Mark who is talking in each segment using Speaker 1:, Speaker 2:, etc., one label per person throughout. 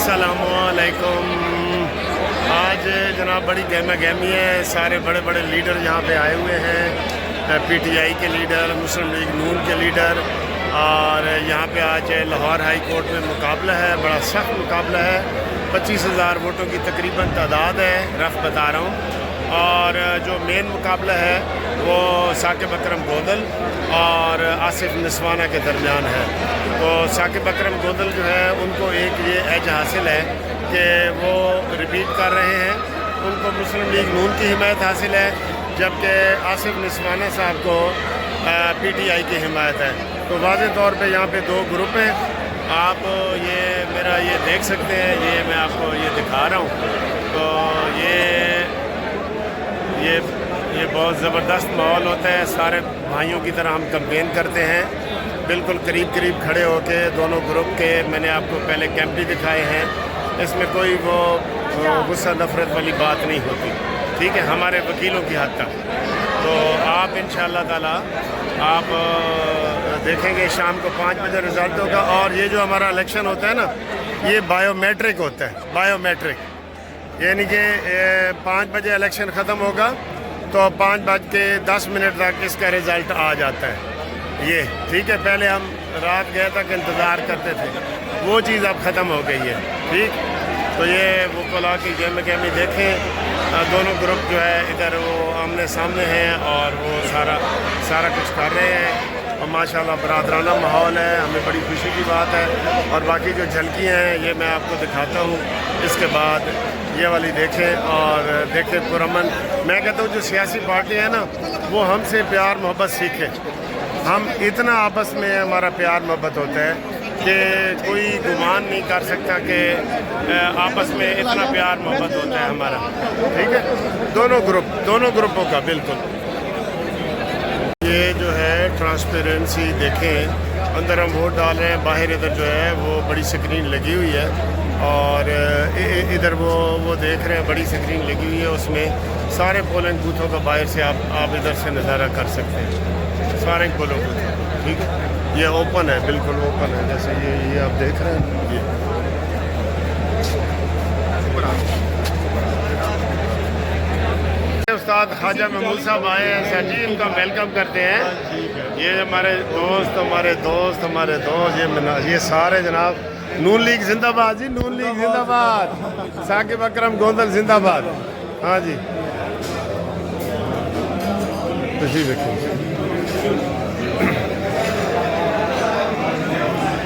Speaker 1: अस्सलामुअलैकुम। आज जनाब बड़ी गहमा गहमी है। सारे बड़े बड़े लीडर यहाँ पे आए हुए हैं, पीटीआई के लीडर, मुस्लिम लीग नून के लीडर। और यहाँ पे आज लाहौर हाई कोर्ट में मुकाबला है, बड़ा सख्त मुकाबला है। 25,000 वोटों की तकरीबन तादाद है, रफ बता रहा हूँ। और जो मेन मुकाबला है वो साकिब अकरम गोदल और आसिफ निस्वाना के दरमियान है। तो साकिब अकरम गोदल जो है उनको एक ये एज हासिल है कि वो रिपीट कर रहे हैं, उनको मुस्लिम लीग नून की हिमायत हासिल है, जबकि आसिफ निस्वाना साहब को पीटीआई की हिमायत है। तो वाज़ेह तौर पे यहाँ पे दो ग्रुप हैं। आप ये मेरा ये देख सकते हैं, ये मैं आपको ये दिखा रहा हूँ। तो ये बहुत ज़बरदस्त माहौल होता है। सारे भाइयों की तरह हम कैंपेन करते हैं, बिल्कुल करीब करीब खड़े होके दोनों ग्रुप के। मैंने आपको पहले कैंप भी दिखाए हैं, इसमें कोई वो गुस्सा नफरत वाली बात नहीं होती, ठीक है, हमारे वकीलों की हद तक। तो आप इंशाअल्लाह ताला आप देखेंगे शाम को 5 बजे रिज़ल्ट होगा। और ये जो हमारा इलेक्शन होता है ना, ये बायोमेट्रिक होता है। बायोमेट्रिक यानी कि 5 बजे इलेक्शन ख़त्म होगा तो 5:10 तक इसका रिज़ल्ट आ जाता है। ये ठीक है, पहले हम रात गए तक इंतज़ार करते थे, वो चीज़ अब ख़त्म हो गई है, ठीक। तो ये वो कला की गेम गेमी देखें, दोनों ग्रुप जो है इधर वो आमने सामने हैं और वो सारा कुछ कर रहे हैं। और माशाल्लाह बरादराना माहौल है, हमें बड़ी खुशी की बात है। और बाकी जो झलकियाँ हैं ये मैं आपको दिखाता हूँ। इसके बाद ये वाली देखें और देखें पुरअमन। मैं कहता हूँ जो सियासी पार्टी है ना, वो हमसे प्यार मोहब्बत सीखे। हम इतना आपस में हमारा प्यार मोहब्बत होता है कि कोई गुमान नहीं कर सकता कि आपस में इतना प्यार मोहब्बत होता है हमारा, ठीक है, दोनों ग्रुपों का। बिल्कुल ये जो है ट्रांसपेरेंसी देखें, अंदर हम वोट डाल रहे हैं, बाहर इधर जो है वो बड़ी स्क्रीन लगी हुई है। और इधर वो देख रहे हैं, बड़ी स्क्रीन लगी हुई है, उसमें सारे पोलिंग बूथों का बाहर से आप इधर से नज़ारा कर सकते हैं, सारे पोलिंग बूथ, ठीक है। ये ओपन है, बिल्कुल ओपन है, जैसे ये आप देख रहे हैं। ये उस्ताद ख्वाजा महमूद साहब आए हैं सर जी, इनका वेलकम करते हैं। ये हमारे दोस्त ये सारे जनाब नून लीग जिंदाबाद जी, नून लीग जिंदाबाद, साकिब अकरम गोदल जिंदाबाद। हाँ जी,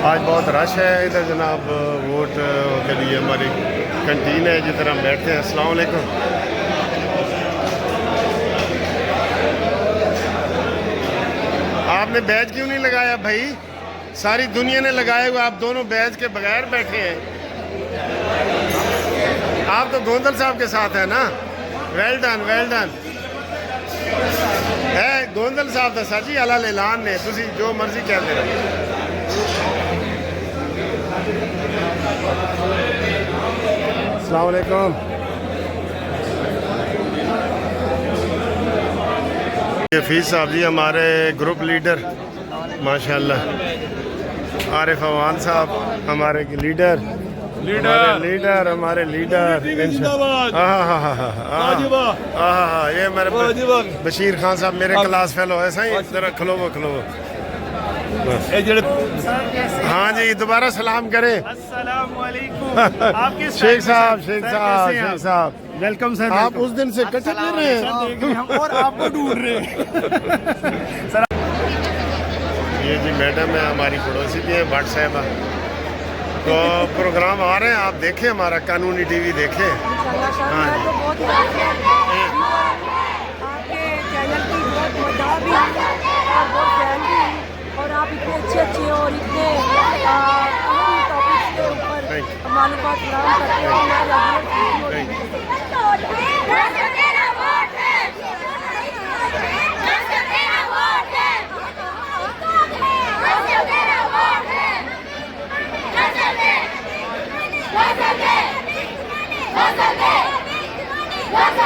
Speaker 1: आज बहुत रश है इधर जनाब, वोट के लिए हमारी कैंटीन है जिधर हम बैठते हैं। अस्सलाम वालेकुम। आपने बैज क्यों नहीं लगाया भाई? सारी दुनिया ने लगाए हुए, आप दोनों बैज के बगैर बैठे हैं। आप तो गोंदल साहब के साथ है ना। वेल डन है गोंदल साहब का सर जी, अलाल ऐलान ने, तुसी जो मर्जी कहते रहे। अस्सलाम वालेकुम। हफीज़ साहब जी हमारे ग्रुप लीडर माशाल्लाह, आरिफ अवान साहब हमारे लीडर हमारे लीडर। ये मेरे बशीर खान साहब मेरे क्लास फेलो है सही, जरा खलोवो हाँ जी, दोबारा सलाम करें। शेख साहब
Speaker 2: वेलकम सर।
Speaker 1: आप उस दिन से कटे फिर रहे हैं
Speaker 2: और आपको ढूंढ रहे हैं।
Speaker 1: ये जी मैडम है, हमारी पड़ोसी भी है, भट्ट साहबा। तो प्रोग्राम आ रहे हैं, आप देखें, हमारा कानूनी टीवी देखें। हाँ
Speaker 3: और आप इतने अच्छे और इतने टॉपिक्स के ऊपर मालूमात फराहम करते हैं।
Speaker 4: What's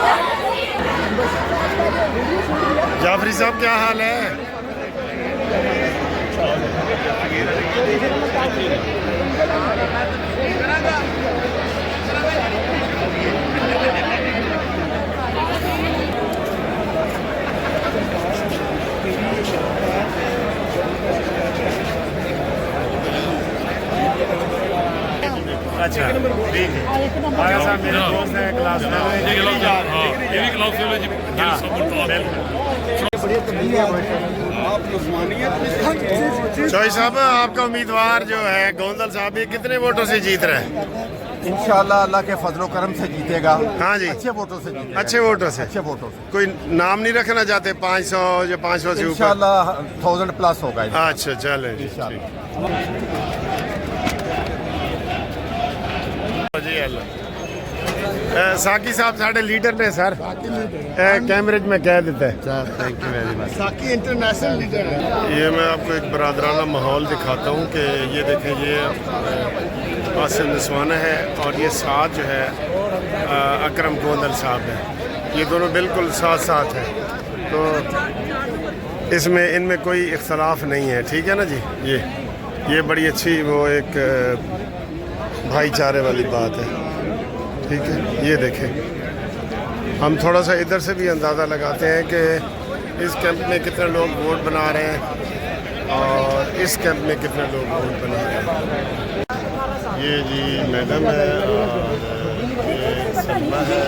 Speaker 4: the
Speaker 1: जाफरी साहब क्या हाल है? अच्छा ठीक है। आया साहब मेरे दोस्त हैं क्लास में। चौधरी साहब आपका उम्मीदवार जो है गोंदल साहब ये कितने वोटों से जीत रहे हैं?
Speaker 4: इंशाल्लाह अल्लाह के फजलो करम से जीतेगा।
Speaker 1: हाँ जी,
Speaker 4: अच्छे वोटों से जीतेगा।
Speaker 1: अच्छे वोटों से।
Speaker 4: अच्छे वोटों से
Speaker 1: कोई नाम नहीं रखना चाहते? 500 या 500 से ऊपर?
Speaker 4: इंशाल्लाह 1000 प्लस होगा।
Speaker 1: अच्छा चलें जी, जी अल्लाह। साकी साहब साढ़े लीडर ने सर कैमरेज में कह देता है। Thank you very much.
Speaker 2: साकी इंटरनेशनल लीडर है।
Speaker 1: ये मैं आपको एक बरादराना माहौल दिखाता हूँ कि ये देखें, ये आसिफ निस्वाना है और ये साथ जो है अकरम गोंदल साहब है। ये दोनों बिल्कुल साथ साथ हैं, तो इसमें इनमें कोई इख्तलाफ नहीं है। ठीक है ना जी। ये बड़ी अच्छी वो एक भाईचारे वाली बात है। ठीक है, ये देखें, हम थोड़ा सा इधर से भी अंदाज़ा लगाते हैं कि इस कैंप में कितने लोग वोट बना रहे हैं और इस कैंप में कितने लोग वोट बना रहे हैं। ये जी मैडम है और ये सलमा है।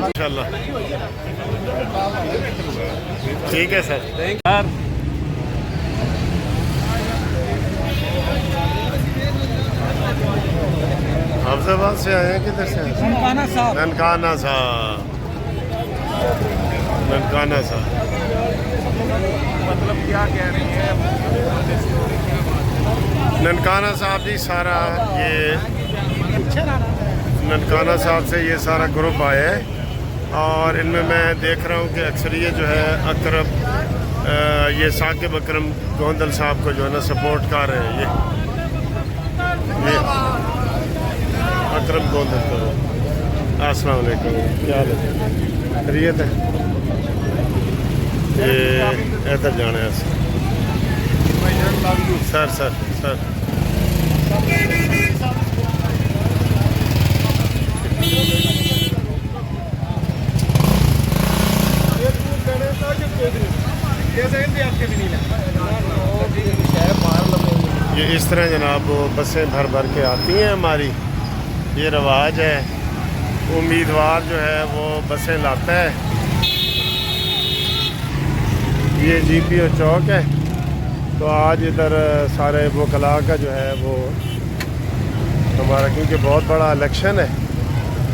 Speaker 1: इंशाल्लाह ठीक है सर। हाफिजाबाद से आए हैं, किधर से? ननकाना साहब। ननकाना साहब, ननकाना साहब।
Speaker 2: मतलब क्या कह रही है
Speaker 1: ननकाना साहब जी, सारा ये ननकाना साहब से ये सारा ग्रुप आया है और इनमें मैं देख रहा हूँ कि अक्सरियत जो है अकरम ये साकिब अकरम गोंदल साहब को जो है ना सपोर्ट कर रहे हैं। ये अकरम गोंदल को। अस्सलाम वालेकुम, क्या हाल है? खैरियत है? ये इधर जाने हैं सर। सर ये इस तरह जनाब वो बसें भर भर के आती हैं हमारी। ये रवाज है, उम्मीदवार जो है वो बसें लाता है। ये GPO चौक है, तो आज इधर सारे वकला का जो है वो हमारा, क्योंकि बहुत बड़ा इलेक्शन है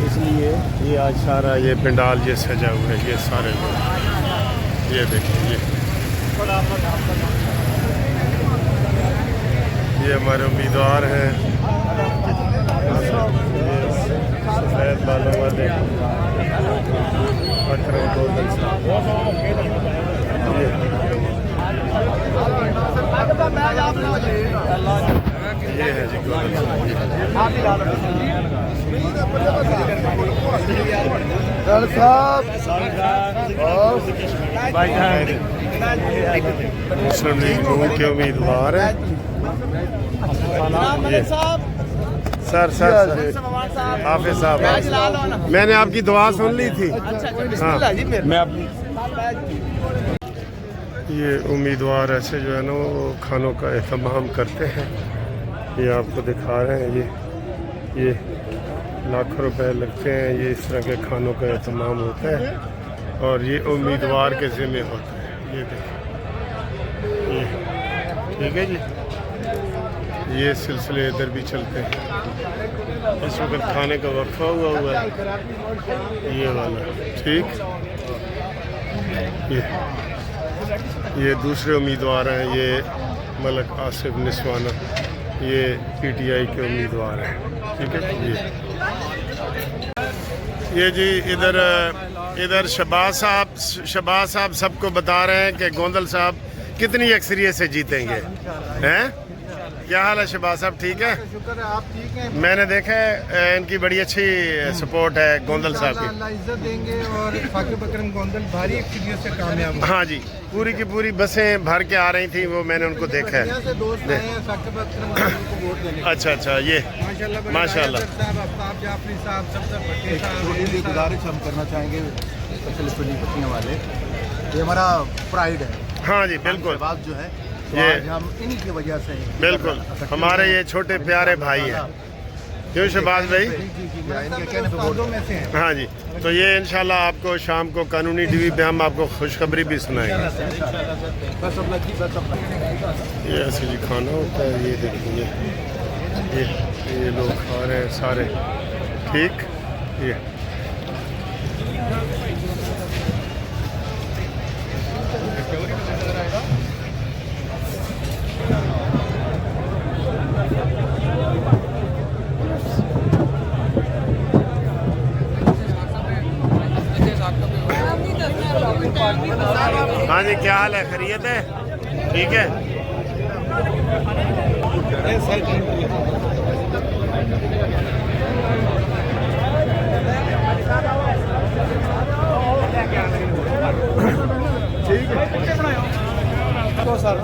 Speaker 1: इसलिए ये आज सारा ये पंडाल ये सजा हुआ है। ये सारे लोग ये देखिए, ये हमारे उम्मीदवार हैं सफ़ेद बालों वाले अकरम गोंदल साहब। ये है जी गोंदल साहब। मुस्लिम लीग नून के उम्मीदवार हैं। सर हाफिज साहब, मैंने आपकी दुआ सुन ली थी। हाँ, ये उम्मीदवार ऐसे जो है ना वो खानों का एहतमाम करते हैं। ये आपको दिखा रहे हैं, ये लाखों रुपए लगते हैं। ये इस तरह के खानों का एहतमाम होता है और ये उम्मीदवार के ज़िम्मे होता है। ये देखिए, ये ठीक है जी। ये सिलसिले इधर भी चलते हैं। इस वक्त खाने का वक्फा हुआ है ये वाला। ठीक, ये दूसरे उम्मीदवार हैं। ये मलक आसिफ निस्वाना, ये PTI के उम्मीदवार हैं। ठीक है ये जी इधर शहबाज साहब सबको बता रहे हैं कि गोंदल साहब कितनी अक्सरियत से जीतेंगे हैं। क्या हाल है शहबाज साहब, ठीक है?
Speaker 2: शुक्र है, आप ठीक हैं?
Speaker 1: मैंने देखा है इनकी बड़ी अच्छी सपोर्ट है गोंदल साहब की।
Speaker 2: अल्लाह इज्जत देंगे और साकिब अकरम गोंदल भारी एक्सपीरियंस से कामयाब हुए।
Speaker 1: हाँ जी, पूरी की पूरी बसें भर के आ रही थी, वो मैंने उनको देखा
Speaker 2: दुनिया
Speaker 1: है।
Speaker 2: से दोस्त आए हैं साकिब अकरम गोंदल को वोट देने।
Speaker 1: अच्छा अच्छा, ये
Speaker 2: माशाल्लाह
Speaker 1: माशाल्लाह।
Speaker 2: साहब, आफ्ताब जाफरी साहब, सबसे भट्टी साहब,
Speaker 4: छोटी सी गुजारिश हम करना चाहेंगे स्पेशल सुन्नी पत्तियों वाले, ये हमारा प्राइड है।
Speaker 1: हाँ जी बिल्कुल,
Speaker 4: बात जो है तो
Speaker 1: ये-
Speaker 4: आज हम इन्हीं की वजह से
Speaker 1: बिल्कुल हमारे ये छोटे प्यारे भाई हैं, क्यों शहबाज भाई?
Speaker 4: इनके कहने पे
Speaker 2: उस्तादों
Speaker 4: वोट
Speaker 2: में से हैं।
Speaker 1: हाँ जी, तो ये इंशाल्लाह आपको शाम को कानूनी टीवी पे हम आपको खुशखबरी भी सुनाएंगे।
Speaker 4: बस अब लगी, बस अब लगी।
Speaker 1: ये ऐसे जी खाना होता है, ये देखिए ये लोग खा रहे हैं सारे, ठीक ये हाँ जी, क्या हाल है, खैरियत है? ठीक है।
Speaker 2: तो सर